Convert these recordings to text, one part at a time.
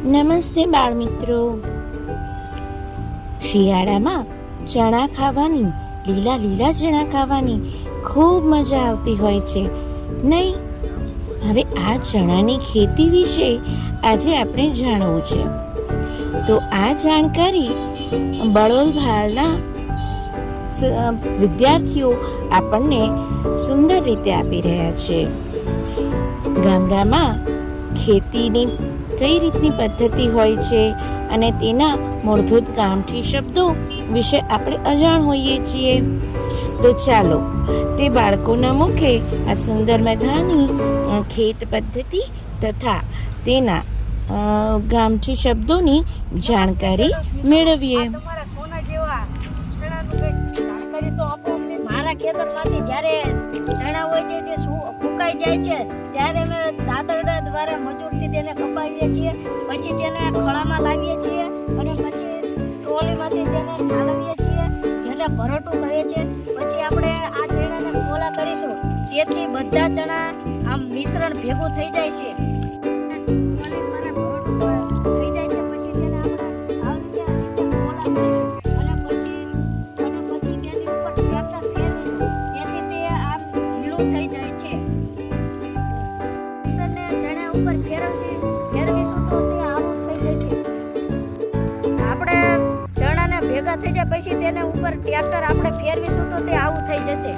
નમસ્તે બાળમિત્રો. શિયાળામાં ચણા ખાવાની, લીલા લીલા ચણા ખાવાની ખૂબ મજા આવતી હોય છે નહીં? હવે આ ચણાની ખેતી વિશે આજે આપણે જાણવું છે. તો આ જાણકારી બળોલ ભાલના વિદ્યાર્થીઓ આપણને સુંદર રીતે આપી રહ્યા છે. ગામડામાં ખેતીની કઈ રીતની પદ્ધતિ હોય છે અને તેના મૂળભૂત ગામઠી શબ્દો વિશે આપણે અજાણ હોઈએ છીએ. તો ચાલો તે બાળકોના મુખે આ સુંદર મજાની ખેત પદ્ધતિ તથા તેના ગામઠી શબ્દોની જાણકારી મેળવીએ. મારા ખેતરમાંથી જ્યારે ચણા હોય છે તે સુકાઈ જાય છે ત્યારે અમે દાતરડા દ્વારા મજૂરથી તેને કપાવીએ છીએ, પછી તેને ખળામાં લાવીએ છીએ અને પછી ટ્રોલીમાંથી તેને ઠાલવીએ છીએ, જેને ભરટું કરીએ છીએ. પછી આપણે આ ચણાને કોલા કરીશું, તેથી બધા ચણા આમ મિશ્રણ ભેગું થઈ જાય છે. ભેગા થઈ જાય પછી તેને ઉપર ટ્રેક્ટર આપણે ફેરવીશું તો તે આવું થઈ જશે.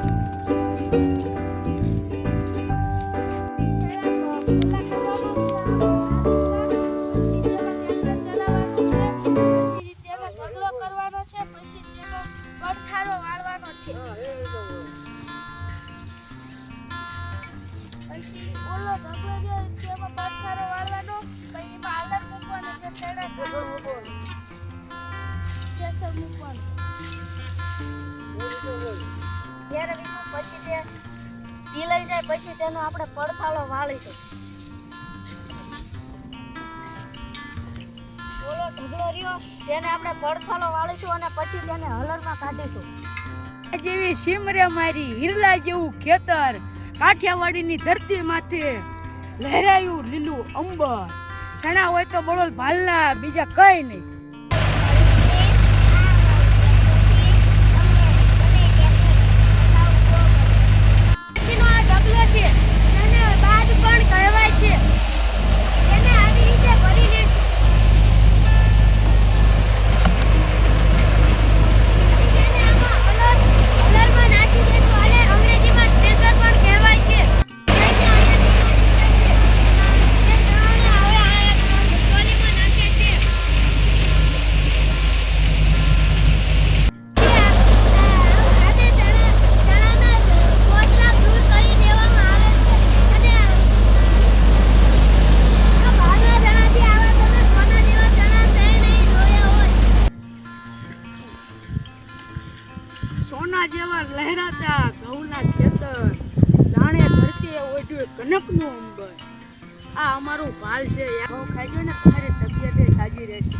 પછી તે પીલાઈ જાય પછી તેનો આપણે પડથાળો વાળીશું. ઓલો ઢગલો રહ્યો તેને આપણે પડથાળો વાળીશું અને પછી તેને હલરમાં કાઢીશું. જેવી સીમરે મારી હિરલા જેવું ખેતર, કાઠિયાવાડીની ધરતી માથે લહેરાયું લીલું અંબર. ચણા હોય તો બળોલ ભાલના, બીજા કઈ નહીં. સોના જેવા લહેરાતા ઘઉંના ખેતર, જાણે ધરતી ઓઢ્યું કનકનું અંબર. આ અમારું ભાલ છે. ઘઉં ખાઈ ને તમારી તબિયત સાજી રહેશે.